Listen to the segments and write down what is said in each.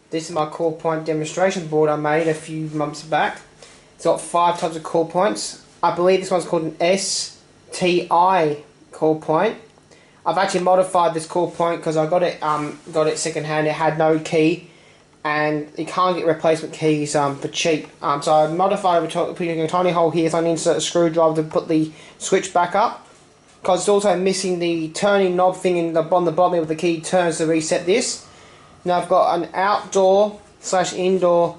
This is my core point demonstration board I made a few months back. It's got 5 types of core points. I believe this one's called an STI core point. I've actually modified this core point because I got it second hand. It had no key, and you can't get replacement keys for cheap. So I modified it by putting a tiny hole here, so I need to insert a screwdriver to put the switch back up. Because it's also missing the turning knob thing on the bottom of the key turns to reset this. Now I've got an outdoor / indoor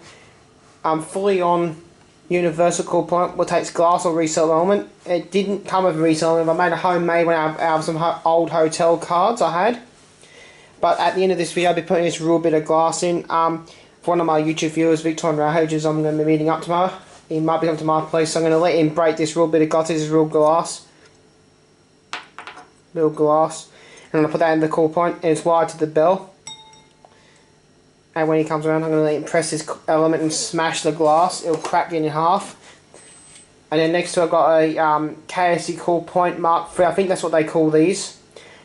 fully on universal core point, which takes glass or resale element. It didn't come with a resale element. I made a homemade one out of some old hotel cards I had. But at the end of this video I'll be putting this real bit of glass in. For one of my YouTube viewers, Victor Rahages, I'm going to be meeting up tomorrow. He might be coming to my place, so I'm going to let him break this real bit of glass. This is real glass. Little glass. And I'm going to put that in the core point, and it's wired to the bell. And when he comes around, I'm going to let him press this element and smash the glass. It'll crack it in half. And then next to it I've got a KSC core point Mark III. I think that's what they call these.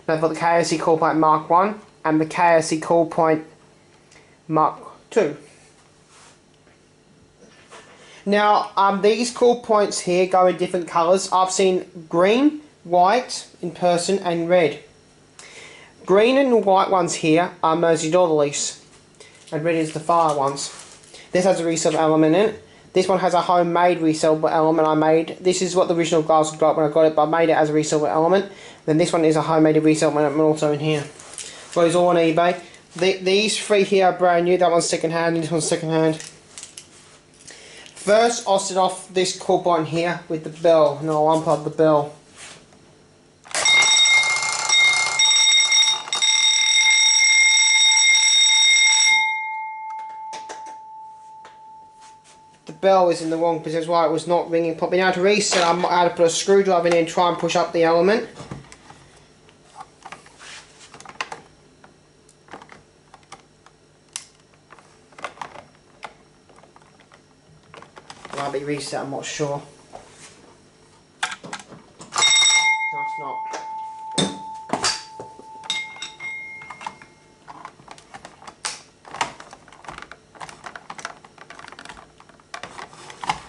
And I've got the KSC core point Mark I and the KSC core point Mark II. Now, these core points here go in different colours. I've seen green, white in person, and red. Green and white ones here are Mersey door release, and red is the fire ones. This has a resale element in it. This one has a homemade resale element I made. This is what the original glass looked like when I got it, but I made it as a resale element. Then this one is a homemade resale element also in here. So it's all on eBay. These 3 here are brand new. That one's second hand and this one's second hand. First, I'll set off this core point here with the bell. No, I'll unplug the bell. The bell is in the wrong position, that's why it was not ringing properly. Now to reset, I had to put a screwdriver in there and try and push up the element. It might be reset, I'm not sure. No, it's not.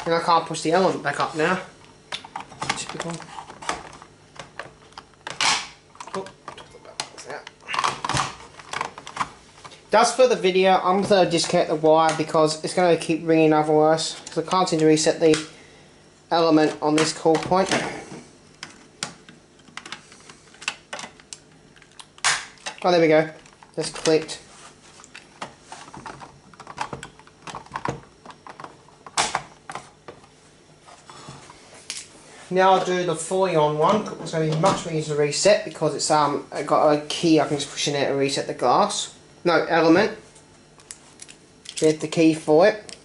And I can't push the element back up now. Typical. Oh. Just for the video, I'm going to disconnect the wire because it's going to keep ringing otherwise. Because I can't seem to reset the element on this core point. Oh, there we go. Just clicked. Now I'll do the fully on one. It's going to be much more easier to reset because it's got a key I can just push in there to reset the glass. No, element. There's the key for it.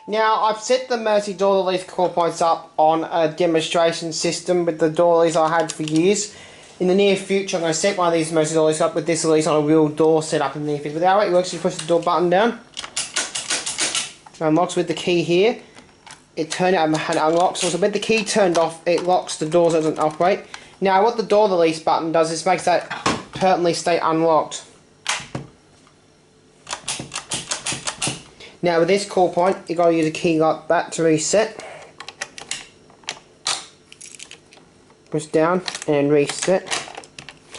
Now I've set the Mersey door release core points up on a demonstration system with the door release I had for years. In the near future I'm going to set one of these Mersey door release up with this release on a real door set up in the near future. But how it works, you push the door button down. It unlocks with the key here. It turned out and it unlocks. So with the key turned off, it locks the door so it doesn't operate. Now what the door release button does is makes that permanently stay unlocked. Now with this core point, you've got to use a key like that to reset. Push down and reset.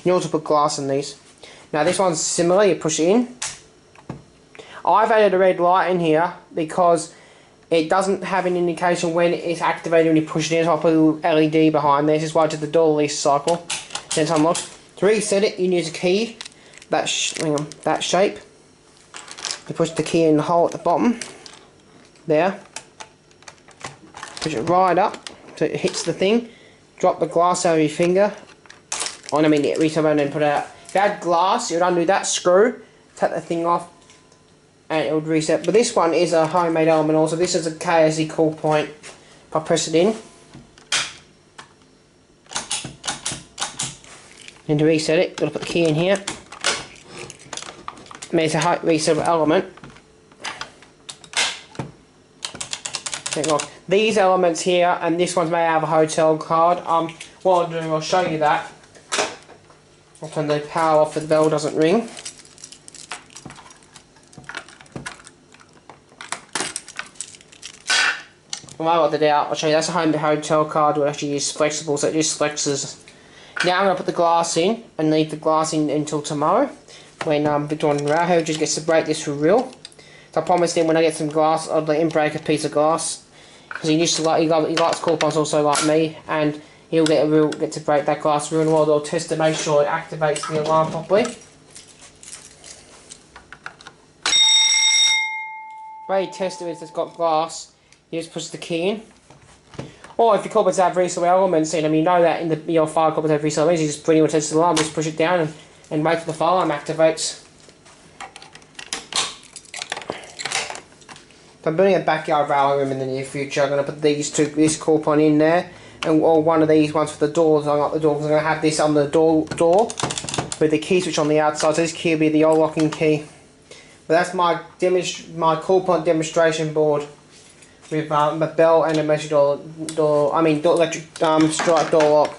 You also put glass in these. Now this one's similar, you push it in. I've added a red light in here because it doesn't have an indication when it's activated when you push it in, so I'll put a little LED behind there. This is why I did the door release cycle. Then it's unlocked. To reset it, you can use a key, that shape. You push the key in the hole at the bottom. There. Push it right up so it hits the thing. Drop the glass over your finger. Oh, I mean, reset and then put it out. If you had glass, you would undo that screw, take the thing off, and it would reset. But this one is a homemade element also. This is a KSC core point. If I press it in, and to reset it, got to put the key in here. I mean, it's a reset element. These elements here, and this one's made out of a hotel card. what I'll do, I'll show you that. I'll turn the power off so the bell doesn't ring. When I got it out, I'll show you that's a home hotel card. We actually use flexible, so it just flexes. Now I'm going to put the glass in and leave the glass in until tomorrow when Victor and Rahul just gets to break this for real. So I promised him when I get some glass, I'd let him break a piece of glass because he used to like he likes cool points also like me, and he'll get to break that glass real well. They'll test to make sure it activates the alarm properly. The way you test it is it's got glass. You just push the key in. Or if your corporates have reset elements in them, you know that in your file corporates have reset elements, you just bring it test the alarm, just push it down and wait till the fire alarm activates. So I'm building a backyard rally room in the near future. I'm going to put this core point in there, and or one of these ones for the doors. I got the door because I'm going to have this on the door with the key switch on the outside. So this key will be the old locking key. But that's my core point demonstration board. With a bell and a measure electric strike door lock.